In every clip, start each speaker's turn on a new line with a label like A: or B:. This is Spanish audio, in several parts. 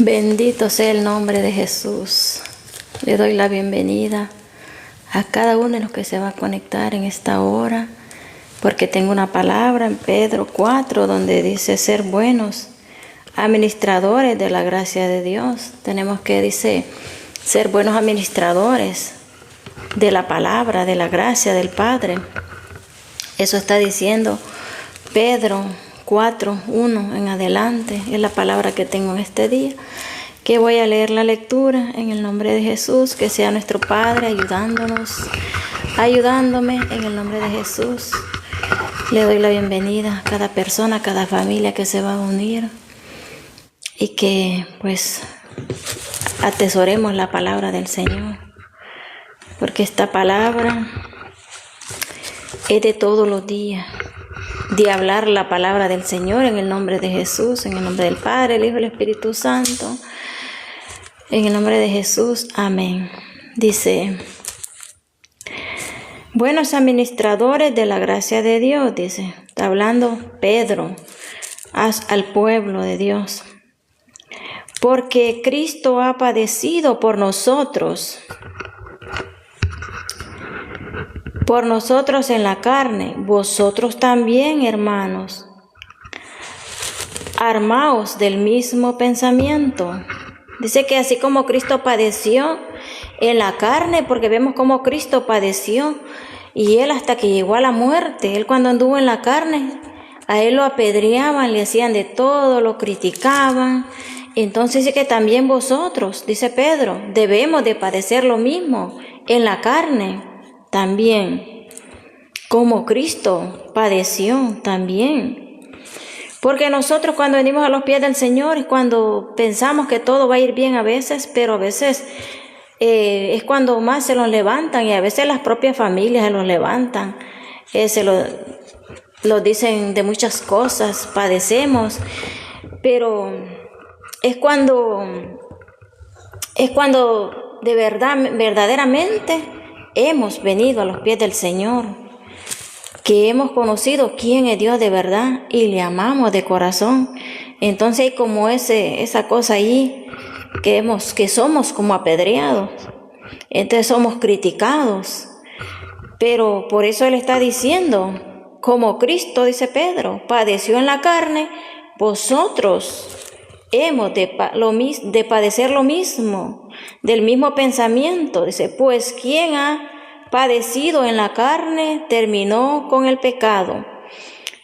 A: Bendito sea el nombre de Jesús. Le doy la bienvenida a cada uno de los que se va a conectar en esta hora, porque tengo una palabra en Pedro 4 donde dice ser buenos administradores de la gracia de Dios. Tenemos que, dice, ser buenos administradores de la palabra, de la gracia del Padre. Eso está diciendo Pedro 4:1 en adelante. Es la palabra que tengo en este día, que voy a leer la lectura en el nombre de Jesús. Que sea nuestro Padre ayudándome en el nombre de Jesús. Le doy la bienvenida a cada persona, a cada familia que se va a unir, y que pues atesoremos la palabra del Señor, porque esta palabra es de todos los días, de hablar la palabra del Señor en el nombre de Jesús, en el nombre del Padre, el Hijo y el Espíritu Santo, en el nombre de Jesús, amén. Dice: buenos administradores de la gracia de Dios, dice, está hablando Pedro al pueblo de Dios, porque Cristo ha padecido por nosotros en la carne. Vosotros también, hermanos, armaos del mismo pensamiento. Dice que así como Cristo padeció en la carne, porque vemos cómo Cristo padeció, y Él hasta que llegó a la muerte. Él, cuando anduvo en la carne, a Él lo apedreaban, le hacían de todo, lo criticaban. Entonces dice que también vosotros, dice Pedro, debemos de padecer lo mismo en la carne también, como Cristo padeció también. Porque nosotros, cuando venimos a los pies del Señor, es cuando pensamos que todo va a ir bien a veces, pero a veces es cuando más se los levantan, y a veces las propias familias se los levantan, se lo dicen de muchas cosas, padecemos, pero es cuando de verdad, verdaderamente hemos venido a los pies del Señor, que hemos conocido quién es Dios de verdad y le amamos de corazón. Entonces hay como esa cosa ahí, que somos como apedreados, entonces somos criticados. Pero por eso Él está diciendo, como Cristo, dice Pedro, padeció en la carne, vosotros hemos de padecer lo mismo, del mismo pensamiento. Dice, pues quien ha padecido en la carne terminó con el pecado.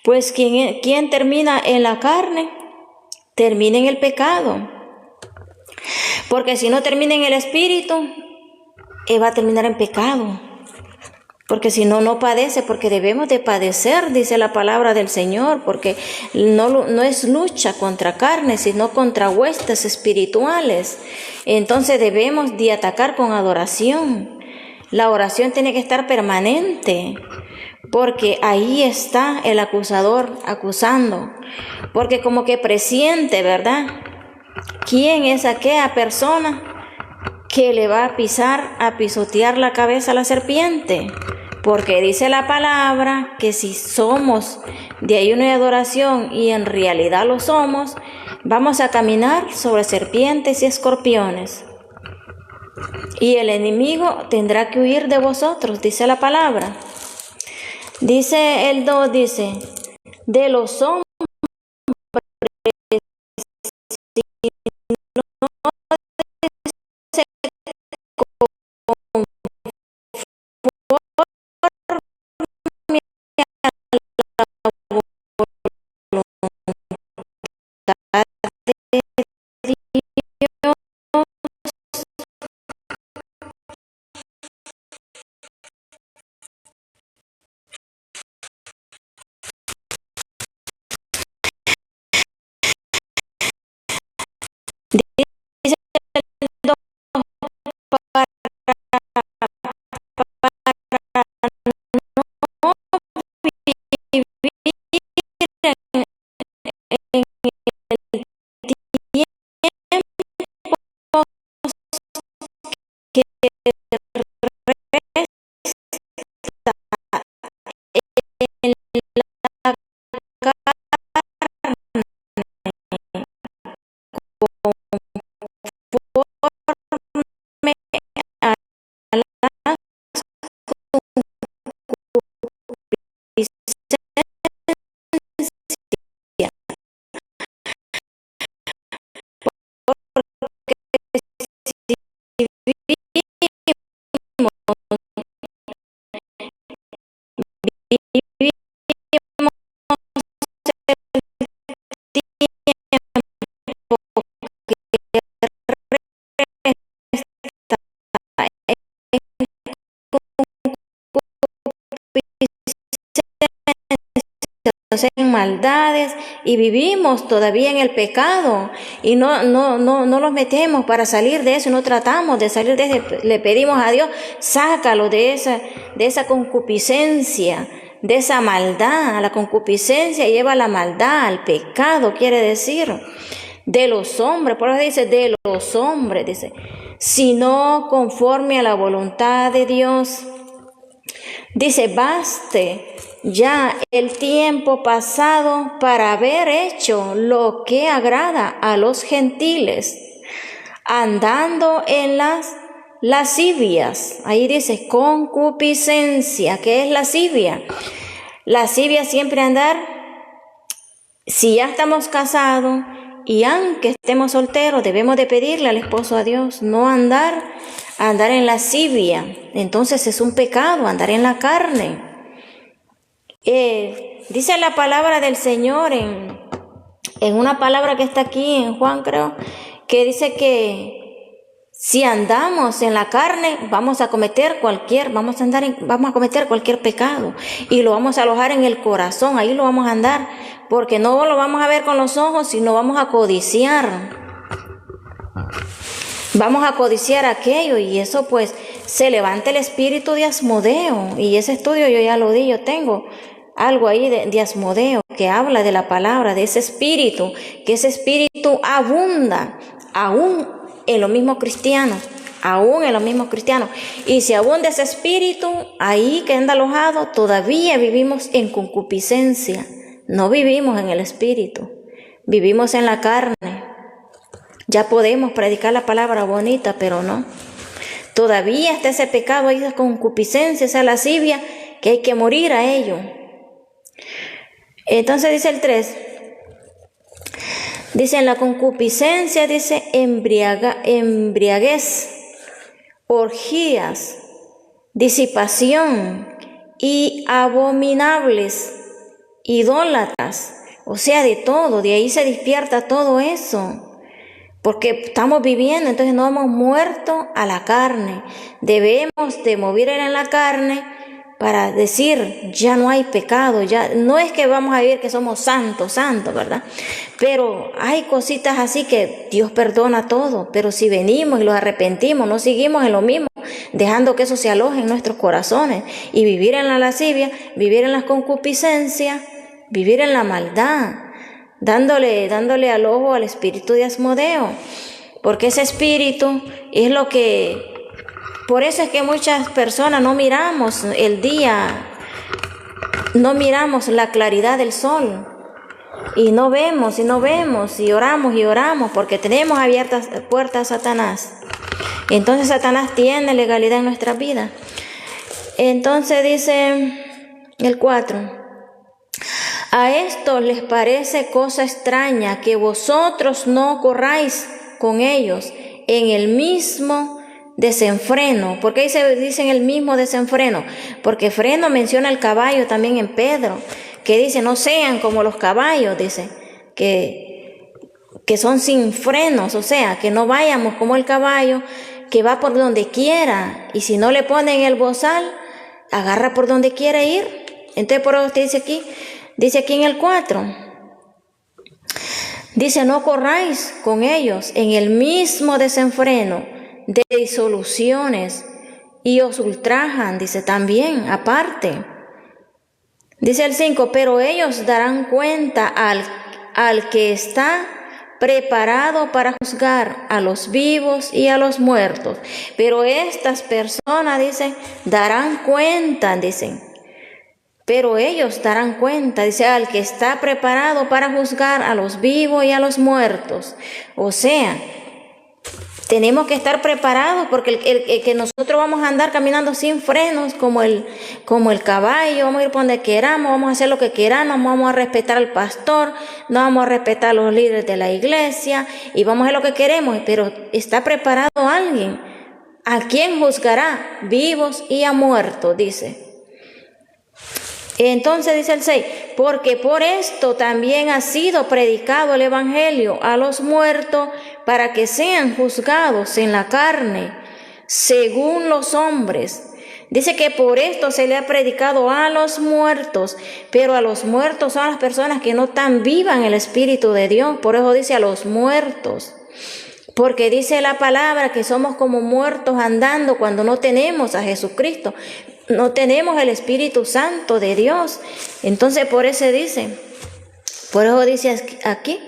A: Pues quien termina en la carne termina en el pecado. Porque si no termina en el espíritu, va a terminar en pecado. Porque si no, no padece, porque debemos de padecer, dice la palabra del Señor, porque no es lucha contra carne, sino contra huestes espirituales. Entonces debemos de atacar con adoración. La oración tiene que estar permanente, porque ahí está el acusador acusando, porque como que presiente, ¿verdad? ¿Quién es aquella persona que le va a pisotear la cabeza a la serpiente? Porque dice la palabra que si somos de ayuno y adoración, y en realidad lo somos, vamos a caminar sobre serpientes y escorpiones, y el enemigo tendrá que huir de vosotros, dice la palabra. Dice el 2, dice, de los hombres en maldades y vivimos todavía en el pecado y no los metemos para salir de eso, no tratamos de salir de eso, le pedimos a Dios, sácalo de esa concupiscencia, de esa maldad. La concupiscencia lleva a la maldad, al pecado, quiere decir, de los hombres, por eso dice de los hombres, dice, sino conforme a la voluntad de Dios. Dice, baste ya el tiempo pasado para haber hecho lo que agrada a los gentiles, andando en las lascivias. Ahí dice concupiscencia. ¿Qué es lascivia? Lascivia siempre andar, si ya estamos casados y aunque estemos solteros, debemos de pedirle al esposo a Dios, no andar en lascivia. Entonces es un pecado andar en la carne. Dice la palabra del Señor en una palabra que está aquí en Juan, creo, que dice que si andamos en la carne, vamos a cometer cualquier pecado y lo vamos a alojar en el corazón, ahí lo vamos a andar, porque no lo vamos a ver con los ojos, sino vamos a codiciar. Vamos a codiciar aquello y eso pues se levanta el espíritu de Asmodeo. Y ese estudio yo ya lo di, yo tengo algo ahí de Asmodeo que habla de la palabra, de ese espíritu, que ese espíritu abunda aún en los mismos cristianos, Y si abunda ese espíritu ahí que anda alojado, todavía vivimos en concupiscencia, no vivimos en el espíritu, vivimos en la carne. Ya podemos predicar la palabra bonita, pero no. Todavía está ese pecado ahí, esa concupiscencia, esa lascivia, que hay que morir a ello. Entonces dice el 3. Dice en la concupiscencia, dice embriaguez, orgías, disipación y abominables, idólatras. O sea, de todo, de ahí se despierta todo eso. Porque estamos viviendo, entonces no hemos muerto a la carne. Debemos de morir en la carne para decir, ya no hay pecado, ya no es que vamos a vivir que somos santos, ¿verdad? Pero hay cositas así que Dios perdona todo, pero si venimos y los arrepentimos, no seguimos en lo mismo, dejando que eso se aloje en nuestros corazones y vivir en la lascivia, vivir en las concupiscencias, vivir en la maldad, dándole al ojo al espíritu de Asmodeo, porque ese espíritu es lo que, por eso es que muchas personas no miramos el día, no miramos la claridad del sol, y no vemos, y oramos, porque tenemos abiertas puertas a Satanás. Entonces Satanás tiene legalidad en nuestra vida. Entonces dice el 4. A esto les parece cosa extraña que vosotros no corráis con ellos en el mismo desenfreno. ¿Por qué dice en el mismo desenfreno? Porque freno menciona el caballo también en Pedro, que dice no sean como los caballos, dice que son sin frenos, o sea, que no vayamos como el caballo que va por donde quiera y si no le ponen el bozal, agarra por donde quiere ir. Entonces por eso dice aquí en el 4, dice no corráis con ellos en el mismo desenfreno de disoluciones y os ultrajan, dice también aparte. Dice el 5, pero ellos darán cuenta al que está preparado para juzgar a los vivos y a los muertos. Pero estas personas, dice, darán cuenta, dicen. Pero ellos darán cuenta, dice, al que está preparado para juzgar a los vivos y a los muertos. O sea, tenemos que estar preparados porque el que nosotros vamos a andar caminando sin frenos como el caballo, vamos a ir por donde queramos, vamos a hacer lo que queramos, vamos a respetar al pastor, no vamos a respetar a los líderes de la iglesia y vamos a hacer lo que queremos, pero está preparado alguien. ¿A quién juzgará? Vivos y a muertos, dice. Entonces dice el 6, porque por esto también ha sido predicado el evangelio a los muertos para que sean juzgados en la carne, según los hombres, Dice que por esto se le ha predicado a los muertos, pero a los muertos son las personas que no están vivas en el Espíritu de Dios. Por eso dice a los muertos, porque dice la palabra que somos como muertos andando cuando no tenemos a Jesucristo, no tenemos el Espíritu Santo de Dios. Entonces por eso dice aquí,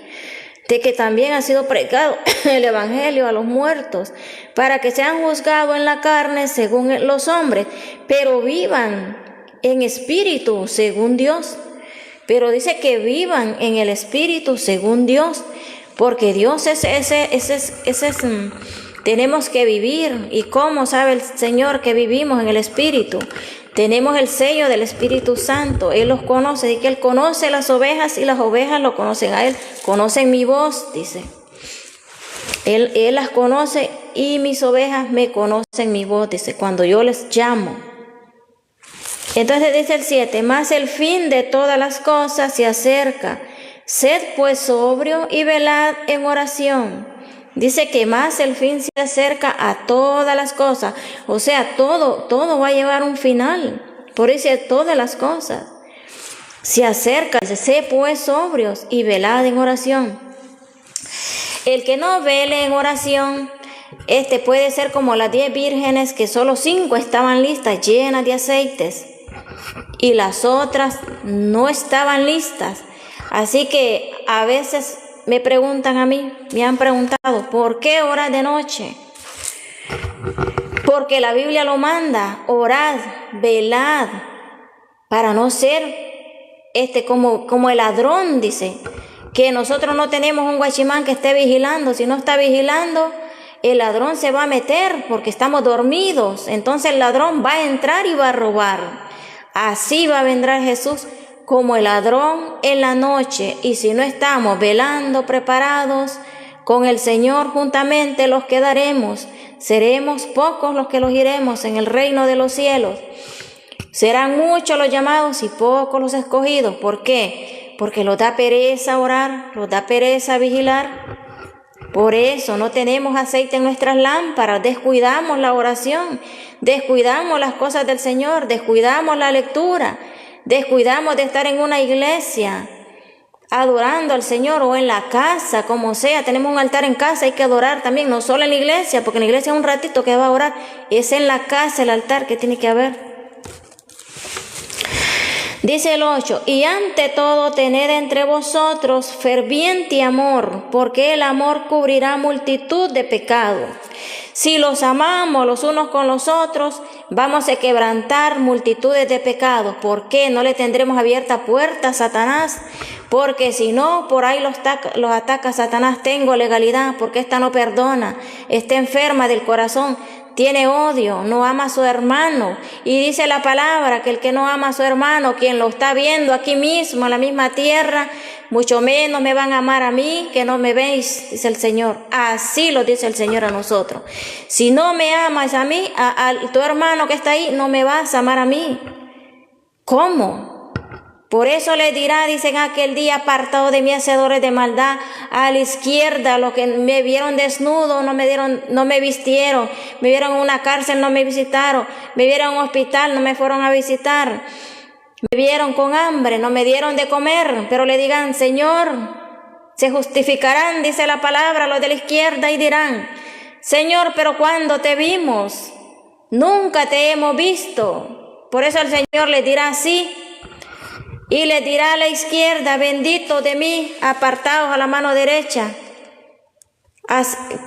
A: de que también ha sido predicado el Evangelio a los muertos, para que sean juzgados en la carne según los hombres, pero vivan en espíritu según Dios. Pero dice que vivan en el espíritu según Dios, porque Dios tenemos que vivir. ¿Y cómo sabe el Señor que vivimos en el espíritu? Tenemos el sello del Espíritu Santo. Él los conoce, y que Él conoce las ovejas y las ovejas lo conocen a Él. Conocen mi voz, dice. Él las conoce y mis ovejas me conocen mi voz, dice, cuando yo les llamo. Entonces dice el 7, mas el fin de todas las cosas se acerca. Sed pues sobrio y velad en oración. Dice que más el fin se acerca a todas las cosas. O sea, todo va a llevar un final. Por eso todas las cosas se acercan. Sed pues sobrios y velad en oración. El que no vele en oración, puede ser como las 10 vírgenes, que solo 5 estaban listas, llenas de aceites, y las otras no estaban listas. Así que a veces me preguntan a mí, me han preguntado, ¿por qué orar de noche? Porque la Biblia lo manda, orad, velad, para no ser como el ladrón, dice, que nosotros no tenemos un guachimán que esté vigilando. Si no está vigilando, el ladrón se va a meter porque estamos dormidos. Entonces el ladrón va a entrar y va a robar. Así va a vendrá Jesús como el ladrón en la noche. Y si no estamos velando, preparados con el Señor juntamente, los quedaremos. Seremos pocos los que los iremos en el reino de los cielos. Serán muchos los llamados y pocos los escogidos. ¿Por qué? Porque los da pereza orar, los da pereza vigilar. Por eso no tenemos aceite en nuestras lámparas, descuidamos la oración, descuidamos las cosas del Señor, descuidamos la lectura, descuidamos de estar en una iglesia adorando al Señor, o en la casa, como sea. Tenemos un altar en casa, hay que adorar también, no solo en la iglesia, porque en la iglesia es un ratito que va a orar, es en la casa el altar que tiene que haber. Dice el 8, y ante todo tened entre vosotros ferviente amor, porque el amor cubrirá multitud de pecados. Si los amamos los unos con los otros, vamos a quebrantar multitudes de pecados. ¿Por qué? No le tendremos abierta puerta a Satanás, porque si no, por ahí los ataca Satanás. Tengo legalidad, porque esta no perdona, está enferma del corazón, tiene odio, no ama a su hermano. Y dice la palabra que el que no ama a su hermano, quien lo está viendo aquí mismo, en la misma tierra, mucho menos me van a amar a mí, que no me veis, dice el Señor. Así lo dice el Señor a nosotros. Si no me amas a mí, a tu hermano que está ahí, no me vas a amar a mí. ¿Cómo? Por eso les dirá, dicen aquel día, apartado de mí, hacedores de maldad, a la izquierda, los que me vieron desnudo, no me vistieron, me vieron en una cárcel, no me visitaron, me vieron en un hospital, no me fueron a visitar, me vieron con hambre, no me dieron de comer, pero le digan, Señor, se justificarán, dice la palabra, los de la izquierda, y dirán, Señor, pero ¿cuándo te vimos? Nunca te hemos visto. Por eso el Señor les dirá así, y les dirá a la izquierda, bendito de mí, apartados a la mano derecha.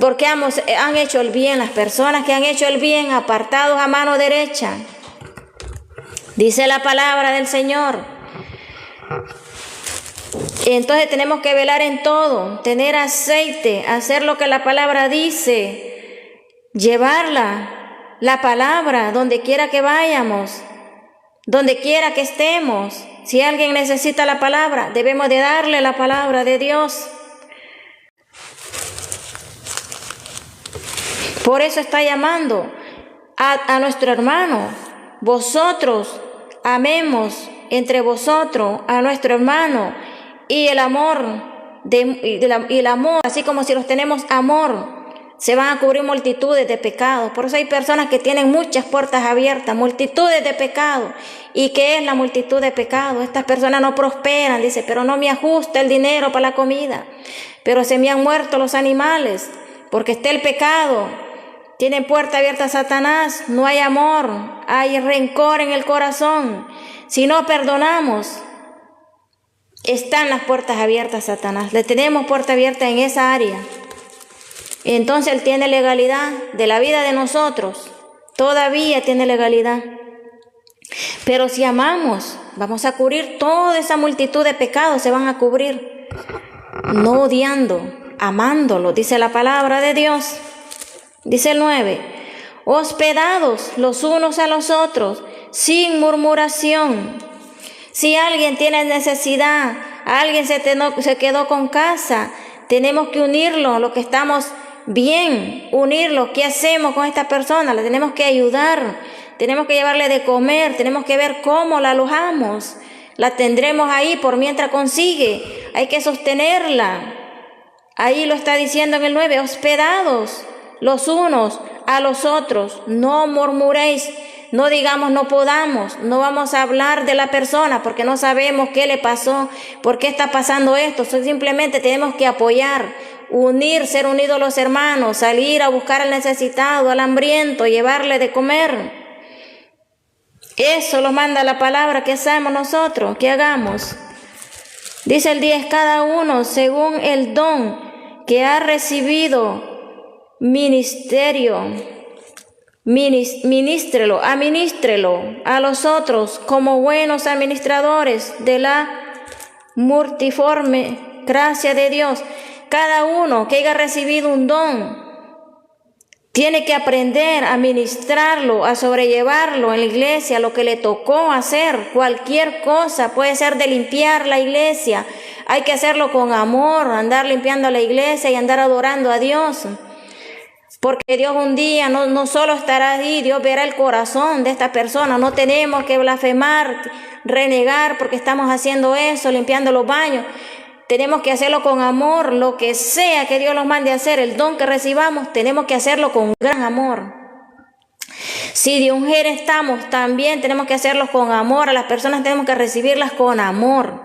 A: Porque han hecho el bien, las personas que han hecho el bien, apartados a mano derecha. Dice la palabra del Señor. Entonces tenemos que velar en todo, tener aceite, hacer lo que la palabra dice, llevarla, la palabra, donde quiera que vayamos, donde quiera que estemos. Si alguien necesita la palabra, debemos de darle la palabra de Dios. Por eso está llamando a nuestro hermano. Vosotros amemos entre vosotros a nuestro hermano, y el amor, y el amor, así como si los tenemos amor, se van a cubrir multitudes de pecados. Por eso hay personas que tienen muchas puertas abiertas, multitudes de pecados. ¿Y qué es la multitud de pecados? Estas personas no prosperan, dice, pero no me ajusta el dinero para la comida. Pero se me han muerto los animales, porque está el pecado. Tienen puerta abierta a Satanás, no hay amor, hay rencor en el corazón. Si no perdonamos, están las puertas abiertas a Satanás. Le tenemos puerta abierta en esa área. Entonces Él tiene legalidad de la vida de nosotros. Todavía tiene legalidad. Pero si amamos, vamos a cubrir toda esa multitud de pecados, se van a cubrir. No odiando, amándolo, dice la palabra de Dios. Dice el 9, hospedados los unos a los otros, sin murmuración. Si alguien tiene necesidad, alguien se quedó con casa, tenemos que unirlo, lo que estamos bien, unirlo. ¿Qué hacemos con esta persona? La tenemos que ayudar, tenemos que llevarle de comer, tenemos que ver cómo la alojamos. La tendremos ahí por mientras consigue, hay que sostenerla. Ahí lo está diciendo en el 9, hospedados los unos a los otros, no murmuréis, no digamos no podamos, no vamos a hablar de la persona porque no sabemos qué le pasó, por qué está pasando esto. Simplemente tenemos que apoyar, unir, ser unidos los hermanos, salir a buscar al necesitado, al hambriento, llevarle de comer. Eso lo manda la palabra. ¿Qué hacemos nosotros? ¿Qué hagamos? Dice el 10, cada uno según el don que ha recibido, ministrelo a los otros como buenos administradores de la multiforme gracia de Dios. Cada uno que haya recibido un don tiene que aprender a ministrarlo, a sobrellevarlo en la iglesia, lo que le tocó hacer. Cualquier cosa, puede ser de limpiar la iglesia, hay que hacerlo con amor, andar limpiando la iglesia y andar adorando a Dios. Porque Dios un día no solo estará ahí, Dios verá el corazón de esta persona. No tenemos que blasfemar, renegar porque estamos haciendo eso, limpiando los baños. Tenemos que hacerlo con amor, lo que sea que Dios nos mande a hacer, el don que recibamos, tenemos que hacerlo con gran amor. Si de ungir estamos, también tenemos que hacerlo con amor. A las personas tenemos que recibirlas con amor.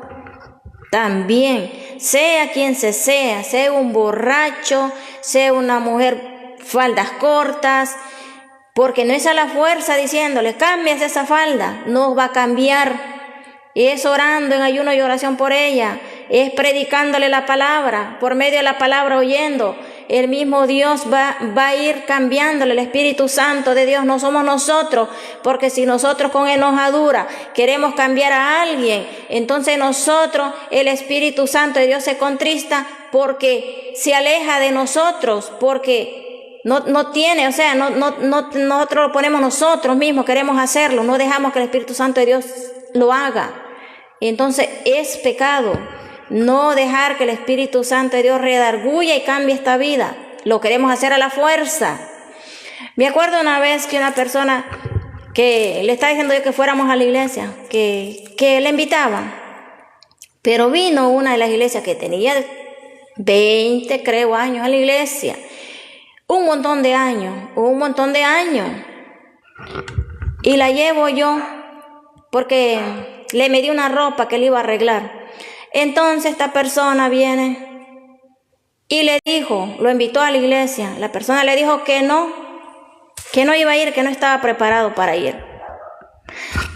A: También, sea quien sea un borracho, sea una mujer faldas cortas, porque no es a la fuerza diciéndole, cambias esa falda, no va a cambiar. Es orando en ayuno y oración por ella, es predicándole la palabra, por medio de la palabra oyendo. El mismo Dios va a ir cambiándole, el Espíritu Santo de Dios, no somos nosotros, porque si nosotros con enojadura queremos cambiar a alguien, entonces nosotros, el Espíritu Santo de Dios se contrista porque se aleja de nosotros, porque no tiene, o sea, nosotros lo ponemos nosotros mismos, queremos hacerlo, no dejamos que el Espíritu Santo de Dios lo haga. Entonces es pecado no dejar que el Espíritu Santo de Dios redarguya y cambie esta vida. Lo queremos hacer a la fuerza. Me acuerdo una vez que una persona que le estaba diciendo yo que fuéramos a la iglesia, que le invitaba, pero vino una de las iglesias que tenía 20, creo, años a la iglesia. Un montón de años. Y la llevo yo porque le medí una ropa que le iba a arreglar. Entonces esta persona viene y le dijo, lo invitó a la iglesia. La persona le dijo que no iba a ir, que no estaba preparado para ir.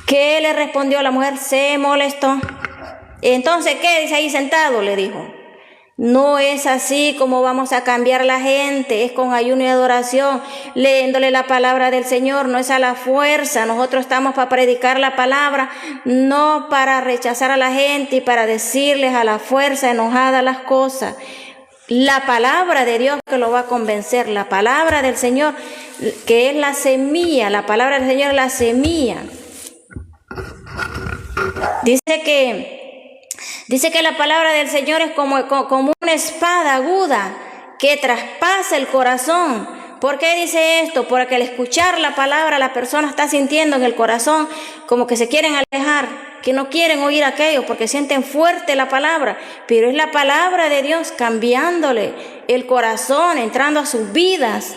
A: ¿Qué le respondió la mujer? Se molestó. Entonces, ¿qué dice ahí sentado? Le dijo. No es así como vamos a cambiar la gente, es con ayuno y adoración, leyéndole la palabra del Señor, no es a la fuerza. Nosotros estamos para predicar la palabra, no para rechazar a la gente y para decirles a la fuerza enojada las cosas. La palabra de Dios que lo va a convencer, la palabra del Señor que es la semilla, la palabra del Señor es la semilla. Dice que la palabra del Señor es como una espada aguda que traspasa el corazón. ¿Por qué dice esto? Porque al escuchar la palabra la persona está sintiendo en el corazón como que se quieren alejar. que no quieren oír aquello porque sienten fuerte la palabra, pero es la palabra de Dios cambiándole el corazón, entrando a sus vidas.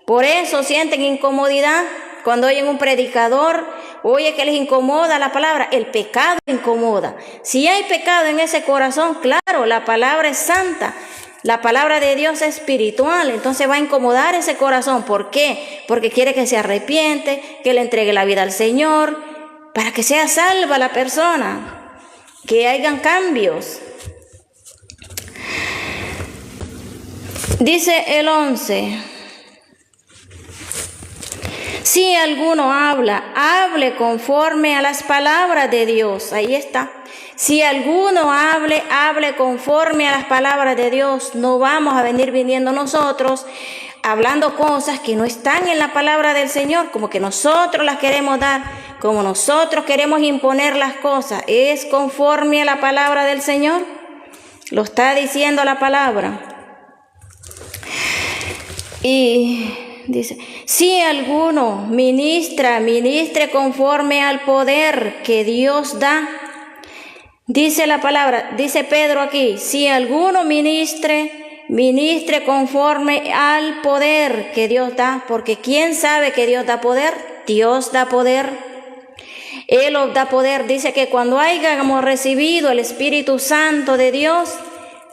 A: Por eso sienten incomodidad cuando oyen un predicador, oye que les incomoda la palabra. El pecado incomoda. Si hay pecado en ese corazón, claro, la palabra es santa, la palabra de Dios es espiritual, entonces va a incomodar ese corazón. ¿Por qué? Porque quiere que se arrepiente, que le entregue la vida al Señor, para que sea salva la persona, que hayan cambios. Dice el 11. Si alguno habla, hable conforme a las palabras de Dios. Ahí está. Si alguno hable conforme a las palabras de Dios. No vamos a venir viniendo nosotros hablando cosas que no están en la palabra del Señor, como que nosotros las queremos dar, como nosotros queremos imponer las cosas. ¿Es conforme a la palabra del Señor? Lo está diciendo la palabra. Y dice, si alguno ministre conforme al poder que Dios da. Dice la palabra, dice Pedro aquí, si alguno ministre conforme al poder que Dios da, porque ¿quién sabe que Dios da poder? Dios da poder. Él os da poder. Dice que cuando hayamos recibido el Espíritu Santo de Dios,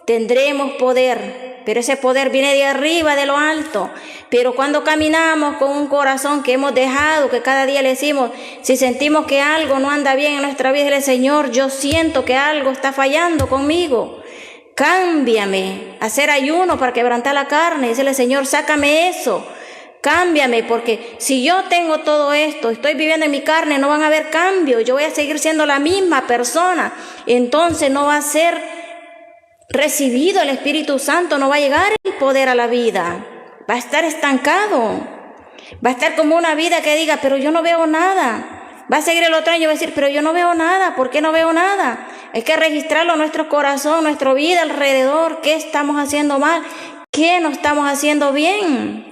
A: tendremos poder. Pero ese poder viene de arriba, de lo alto. Pero cuando caminamos con un corazón que hemos dejado, que cada día le decimos, si sentimos que algo no anda bien en nuestra vida, dile, Señor, yo siento que algo está fallando conmigo. Cámbiame. Hacer ayuno para quebrantar la carne. Decirle, Señor, sácame eso. Cámbiame, porque si yo tengo todo esto, estoy viviendo en mi carne, no van a haber cambios. Yo voy a seguir siendo la misma persona. Entonces no va a ser recibido el Espíritu Santo, no va a llegar el poder a la vida, va a estar estancado, va a estar como una vida que diga, pero yo no veo nada. Va a seguir el otro año y va a decir, pero yo no veo nada. ¿Por qué no veo nada? Hay que registrarlo en nuestro corazón, nuestra vida alrededor, qué estamos haciendo mal, qué no estamos haciendo bien.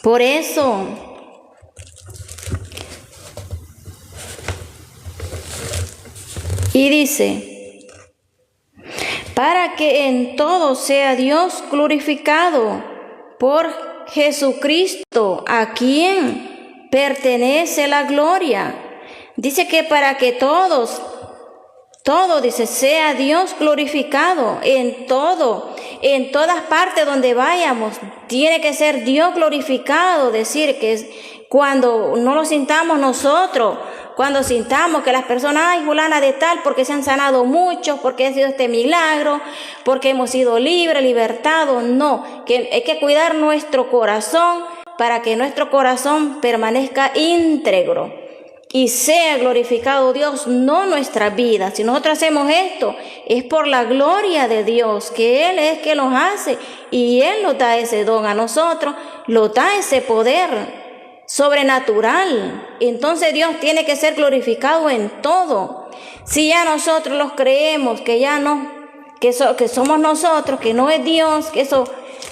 A: Por eso y dice, para que en todo sea Dios glorificado por Jesucristo, a quien pertenece la gloria. Dice que para que todo, dice, sea Dios glorificado en todo, en todas partes donde vayamos, tiene que ser Dios glorificado. Decir que cuando no lo sintamos nosotros, cuando sintamos que las personas, ay, fulana de tal, porque se han sanado muchos, porque ha sido este milagro, porque hemos sido libres, libertados. No, que hay que cuidar nuestro corazón para que nuestro corazón permanezca íntegro y sea glorificado Dios, no nuestra vida. Si nosotros hacemos esto, es por la gloria de Dios, que Él es que nos hace y Él nos da ese don a nosotros, nos da ese poder sobrenatural. Entonces Dios tiene que ser glorificado en todo. Si ya nosotros los creemos que ya no, que somos nosotros, que no es Dios, que eso,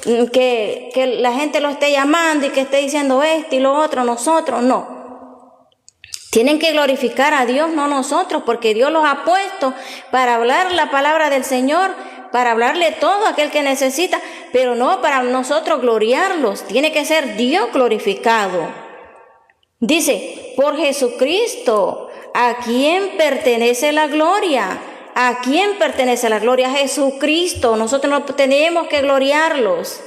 A: que la gente lo esté llamando y que esté diciendo esto y lo otro, nosotros no. Tienen que glorificar a Dios, no nosotros, porque Dios los ha puesto para hablar la palabra del Señor, para hablarle todo a aquel que necesita, pero no para nosotros gloriarlos. Tiene que ser Dios glorificado. Dice, por Jesucristo, ¿a quién pertenece la gloria? ¿A quién pertenece la gloria? A Jesucristo. Nosotros no tenemos que gloriarlos.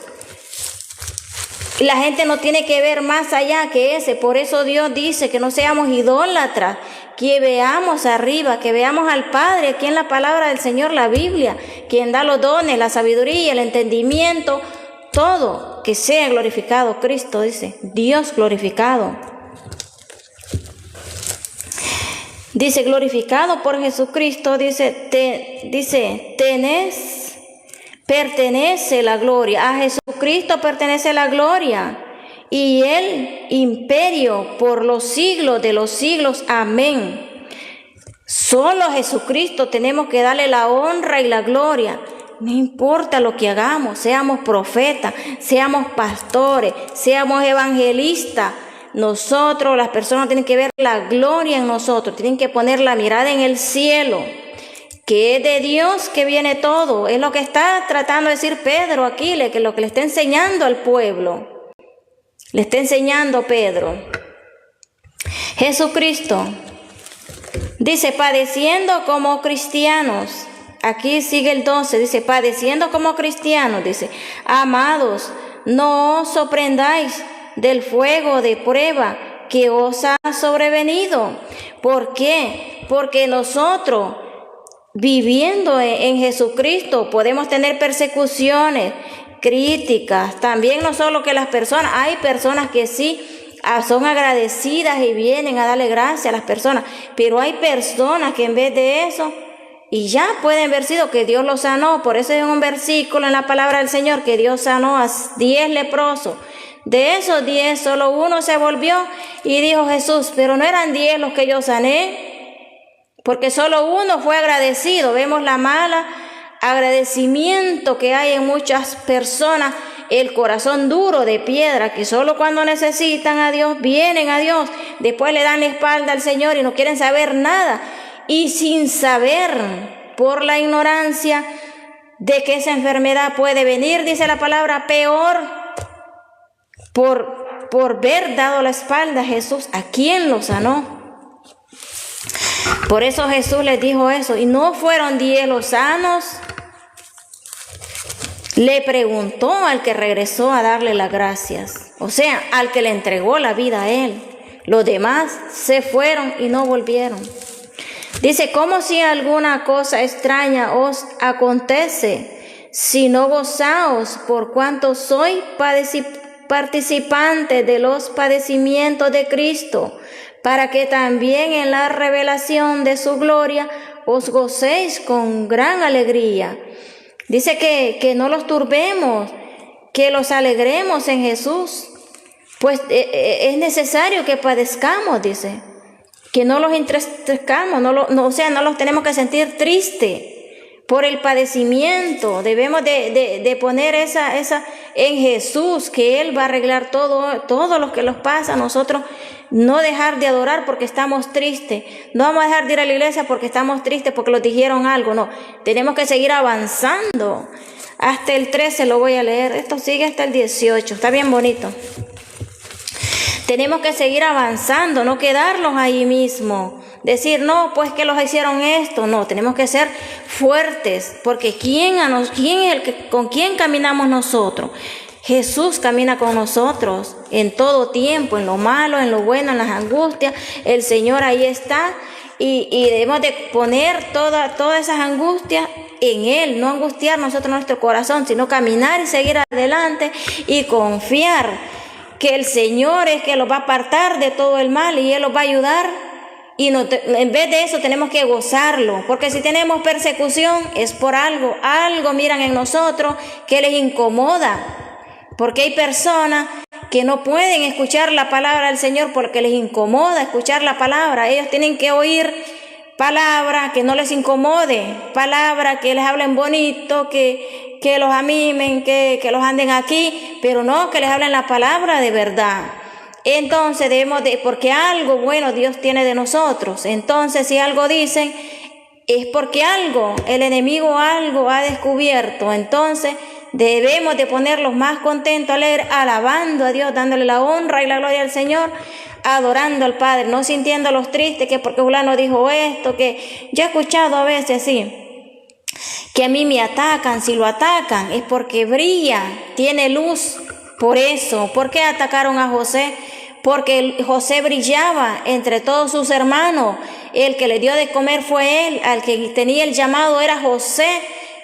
A: La gente no tiene que ver más allá que ese. Por eso Dios dice que no seamos idólatras, que veamos arriba, que veamos al Padre, aquí en la palabra del Señor, la Biblia, quien da los dones, la sabiduría, el entendimiento, todo, que sea glorificado Cristo, dice, Dios glorificado. Dice, glorificado por Jesucristo, pertenece la gloria. A Jesucristo pertenece la gloria y el imperio por los siglos de los siglos. Amén. Solo a Jesucristo tenemos que darle la honra y la gloria. No importa lo que hagamos, seamos profetas, seamos pastores, seamos evangelistas, Nosotros, las personas tienen que ver la gloria en nosotros, tienen que poner la mirada en el cielo, que es de Dios que viene todo. Es lo que está tratando de decir Pedro aquí, lo que le está enseñando al pueblo. Le está enseñando Pedro. Jesucristo dice, padeciendo como cristianos. Aquí sigue el 12, dice, padeciendo como cristianos, dice, amados, no os sorprendáis del fuego de prueba que os ha sobrevenido. ¿Por qué? Porque nosotros, viviendo en Jesucristo, podemos tener persecuciones, críticas. También no solo que las personas, hay personas que sí son agradecidas y vienen a darle gracias a las personas, pero hay personas que en vez de eso, y ya pueden haber sido que Dios los sanó. Por eso hay un versículo en la palabra del Señor que Dios sanó a 10 leprosos. De esos 10, solo uno se volvió y dijo Jesús, pero no eran 10 los que yo sané, porque solo uno fue agradecido. Vemos la mala agradecimiento que hay en muchas personas, el corazón duro de piedra, que solo cuando necesitan a Dios, vienen a Dios, después le dan la espalda al Señor y no quieren saber nada. Y sin saber, por la ignorancia de que esa enfermedad puede venir, dice la palabra, peor, por haber dado la espalda a Jesús, ¿a quién lo sanó? Por eso Jesús les dijo eso. Y no fueron 10 los sanos. Le preguntó al que regresó a darle las gracias, o sea, al que le entregó la vida a él. Los demás se fueron y no volvieron. Dice, como si alguna cosa extraña os acontece, si no gozaos por cuanto sois participantes de los padecimientos de Cristo, para que también en la revelación de su gloria os gocéis con gran alegría. Dice que no los turbemos, que los alegremos en Jesús, pues es necesario que padezcamos, dice. Que no los entristezcamos, no los tenemos que sentir tristes por el padecimiento. Debemos de poner esa en Jesús, que Él va a arreglar todo lo que nos pasa. Nosotros no dejar de adorar porque estamos tristes. No vamos a dejar de ir a la iglesia porque estamos tristes, porque nos dijeron algo. No, tenemos que seguir avanzando. Hasta el 13 lo voy a leer. Esto sigue hasta el 18. Está bien bonito. Tenemos que seguir avanzando, no quedarnos ahí mismo. Decir, no, pues que los hicieron esto. No, tenemos que ser fuertes, porque ¿con quién caminamos nosotros? Jesús camina con nosotros en todo tiempo, en lo malo, en lo bueno, en las angustias. El Señor ahí está y debemos de poner todas esas angustias en Él, no angustiar nosotros nuestro corazón, sino caminar y seguir adelante y confiar que el Señor es que los va a apartar de todo el mal y Él los va a ayudar. Y en vez de eso tenemos que gozarlo, porque si tenemos persecución es por algo miran en nosotros que les incomoda, porque hay personas que no pueden escuchar la palabra del Señor porque les incomoda escuchar la palabra. Ellos tienen que oír palabra que no les incomode, palabra que les hablen bonito, que los animen, que los anden aquí, pero no que les hablen la palabra de verdad. Entonces porque algo bueno Dios tiene de nosotros. Entonces si algo dicen es porque el enemigo algo ha descubierto. Entonces debemos de ponerlos más contentos, alegres, alabando a Dios, dándole la honra y la gloria al Señor, adorando al Padre, no sintiéndolos tristes que porque fulano dijo esto, que yo he escuchado a veces así, que a mí me atacan. Si lo atacan es porque brilla, tiene luz. Por eso, ¿por qué atacaron a José? Porque José brillaba entre todos sus hermanos. El que le dio de comer fue él, al que tenía el llamado era José.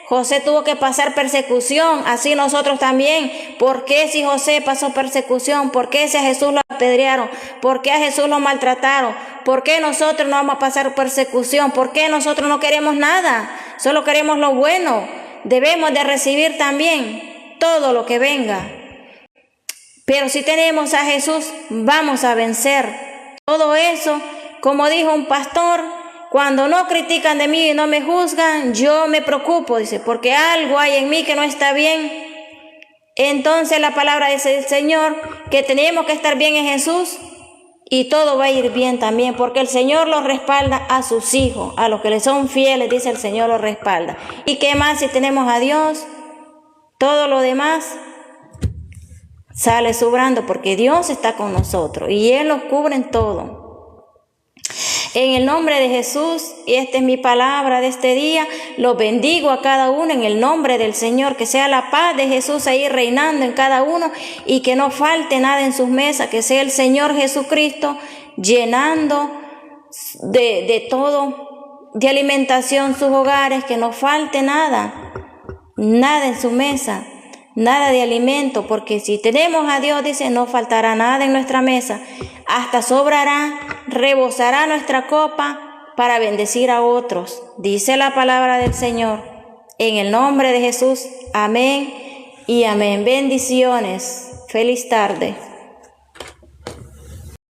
A: José tuvo que pasar persecución, así nosotros también. ¿Por qué si José pasó persecución? ¿Por qué si a Jesús lo apedrearon? ¿Por qué a Jesús lo maltrataron? ¿Por qué nosotros no vamos a pasar persecución? ¿Por qué nosotros no queremos nada? Solo queremos lo bueno. Debemos de recibir también todo lo que venga. Pero si tenemos a Jesús, vamos a vencer. Todo eso, como dijo un pastor, cuando no critican de mí y no me juzgan, yo me preocupo, dice, porque algo hay en mí que no está bien. Entonces la palabra dice el Señor que tenemos que estar bien en Jesús y todo va a ir bien también, porque el Señor los respalda a sus hijos, a los que le son fieles, dice el Señor los respalda. ¿Y qué más si tenemos a Dios? Todo lo demás sale sobrando, porque Dios está con nosotros y Él los cubre en todo. En el nombre de Jesús, y esta es mi palabra de este día, los bendigo a cada uno en el nombre del Señor, que sea la paz de Jesús ahí reinando en cada uno y que no falte nada en sus mesas, que sea el Señor Jesucristo llenando de todo, de alimentación sus hogares, que no falte nada en su mesa, nada de alimento, porque si tenemos a Dios, dice, no faltará nada en nuestra mesa, hasta sobrará, rebosará nuestra copa para bendecir a otros, dice la palabra del Señor. En el nombre de Jesús, amén y amén. Bendiciones. Feliz tarde.